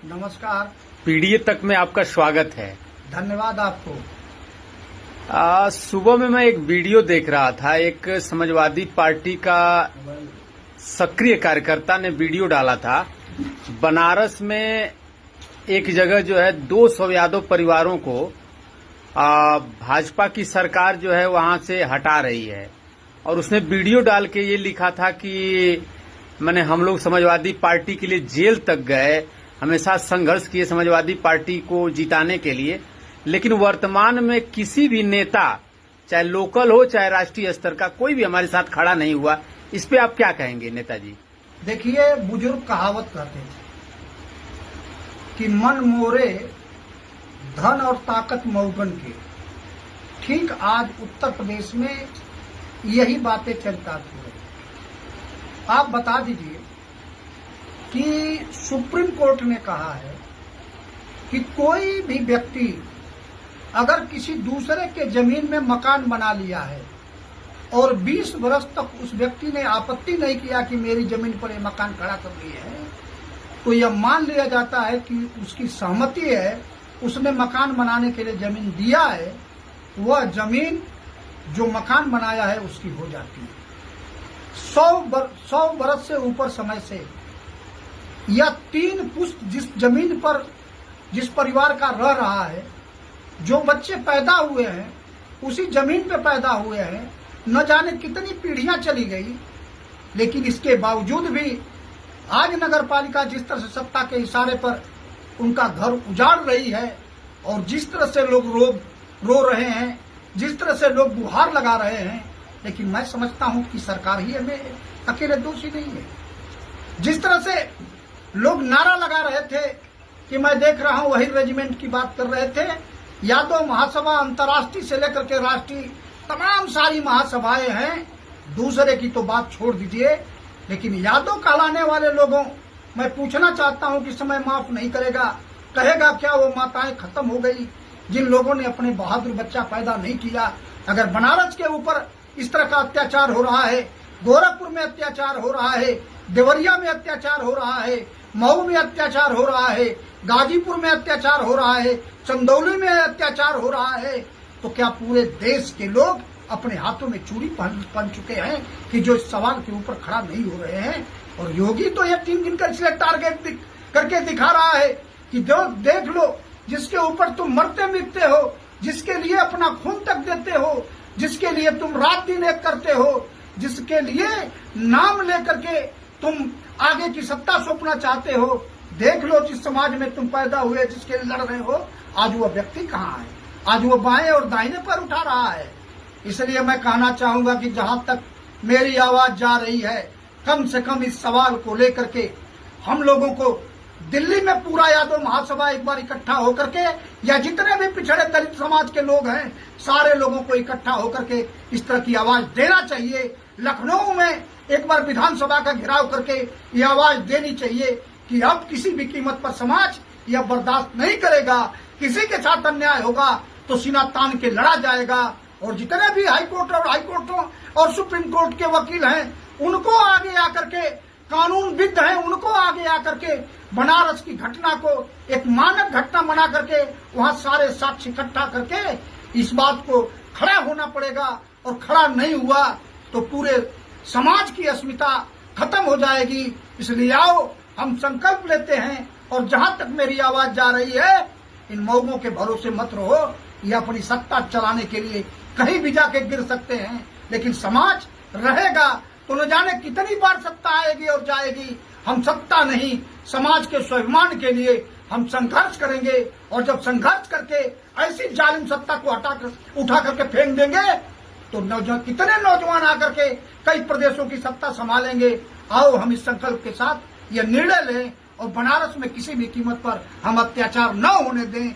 नमस्कार। पीडीए तक में आपका स्वागत है। धन्यवाद आपको। सुबह में मैं एक वीडियो देख रहा था। एक समाजवादी पार्टी का सक्रिय कार्यकर्ता ने वीडियो डाला था। बनारस में एक जगह जो है 200 यादव परिवारों को भाजपा की सरकार जो है वहां से हटा रही है, और उसने वीडियो डाल के ये लिखा था कि हम लोग समाजवादी पार्टी के लिए जेल तक गए, हमेशा संघर्ष किए समाजवादी पार्टी को जिताने के लिए, लेकिन वर्तमान में किसी भी नेता, चाहे लोकल हो चाहे राष्ट्रीय स्तर का, कोई भी हमारे साथ खड़ा नहीं हुआ। इस पे आप क्या कहेंगे नेताजी? देखिए, बुजुर्ग कहावत कहते थे कि मन मोरे धन और ताकत मऊगन के। ठीक आज उत्तर प्रदेश में यही बातें चरितार्थ हो रही। आप बता दीजिए कि सुप्रीम कोर्ट ने कहा है कि कोई भी व्यक्ति अगर किसी दूसरे के जमीन में मकान बना लिया है और 20 वर्ष तक उस व्यक्ति ने आपत्ति नहीं किया कि मेरी जमीन पर ये मकान खड़ा कर लिया है, तो यह मान लिया जाता है कि उसकी सहमति है, उसने मकान बनाने के लिए जमीन दिया है, वह जमीन जो मकान बनाया है उसकी हो जाती है। 100 वर्ष से ऊपर समय से या 3 पुश्त जिस जमीन पर जिस परिवार का रह रहा है, जो बच्चे पैदा हुए हैं उसी जमीन पे पैदा हुए हैं, न जाने कितनी पीढ़ियां चली गई, लेकिन इसके बावजूद भी आज नगर पालिका जिस तरह से सत्ता के इशारे पर उनका घर उजाड़ रही है और जिस तरह से लोग रो रहे हैं, जिस तरह से लोग गुहार लगा रहे हैं, लेकिन मैं समझता हूं कि सरकार ही हमें अकेले दोषी नहीं है। जिस तरह से लोग नारा लगा रहे थे कि मैं देख रहा हूं वही रेजिमेंट की बात कर रहे थे, यादव महासभा अंतर्राष्ट्रीय से लेकर के राष्ट्रीय तमाम सारी महासभाएं हैं, दूसरे की तो बात छोड़ दीजिए, लेकिन यादव कहलाने वाले लोगों, मैं पूछना चाहता हूं कि समय माफ नहीं करेगा, कहेगा क्या वो माताएं खत्म हो गई जिन लोगों ने अपने बहादुर बच्चा पैदा नहीं किया? अगर बनारस के ऊपर इस तरह का अत्याचार हो रहा है, गोरखपुर में अत्याचार हो रहा है, देवरिया में अत्याचार हो रहा है, मऊ में अत्याचार हो रहा है, गाजीपुर में अत्याचार हो रहा है, चंदौली में अत्याचार हो रहा है, तो क्या पूरे देश के लोग अपने हाथों में चूड़ी पहन चुके हैं कि जो इस सवाल के ऊपर खड़ा नहीं हो रहे हैं? और योगी तो ये 3 दिन का इसलिए टारगेट करके दिखा रहा है कि जो देख लो, जिसके ऊपर तुम मरते मिटते हो, जिसके लिए अपना खून तक देते हो, जिसके लिए तुम रात दिन एक करते हो, जिसके लिए नाम लेकर के तुम आगे की सत्ता सौंपना चाहते हो, देख लो जिस समाज में तुम पैदा हुए, जिसके लिए लड़ रहे हो, आज वह व्यक्ति कहाँ है? आज वो बाएं और दाहिने पर उठा रहा है। इसलिए मैं कहना चाहूंगा कि जहां तक मेरी आवाज जा रही है, कम से कम इस सवाल को लेकर के हम लोगों को दिल्ली में पूरा यादव महासभा एक बार इकट्ठा होकर के, या जितने भी पिछड़े दलित समाज के लोग हैं, सारे लोगों को इकट्ठा होकर के इस तरह की आवाज देना चाहिए। लखनऊ में एक बार विधानसभा का घेराव करके ये आवाज देनी चाहिए कि अब किसी भी कीमत पर समाज यह बर्दाश्त नहीं करेगा। किसी के साथ अन्याय होगा तो सीना तान के लड़ा जाएगा, और जितने भी हाईकोर्टों और सुप्रीम कोर्ट के वकील हैं, उनको आगे आकर के, कानूनविद हैं, उनको आगे आकर के बनारस की घटना को एक मानक घटना बना करके वहां सारे साक्ष्य इकट्ठा करके इस बात को खड़ा होना पड़ेगा। और खड़ा नहीं हुआ तो पूरे समाज की अस्मिता खत्म हो जाएगी। इसलिए आओ हम संकल्प लेते हैं, और जहां तक मेरी आवाज जा रही है, इन मौगों के भरोसे मत रहो। ये अपनी सत्ता चलाने के लिए कहीं भी जाके गिर सकते हैं, लेकिन समाज रहेगा तो न जाने कितनी बार सत्ता आएगी और जाएगी। हम सत्ता नहीं, समाज के स्वाभिमान के लिए हम संघर्ष करेंगे, और जब संघर्ष करके ऐसी जालिम सत्ता को उठा करके फेंक देंगे तो कितने नौजवान आकर के कई प्रदेशों की सत्ता संभालेंगे। आओ हम इस संकल्प के साथ यह निर्णय लें और बनारस में किसी भी कीमत पर हम अत्याचार न होने दें।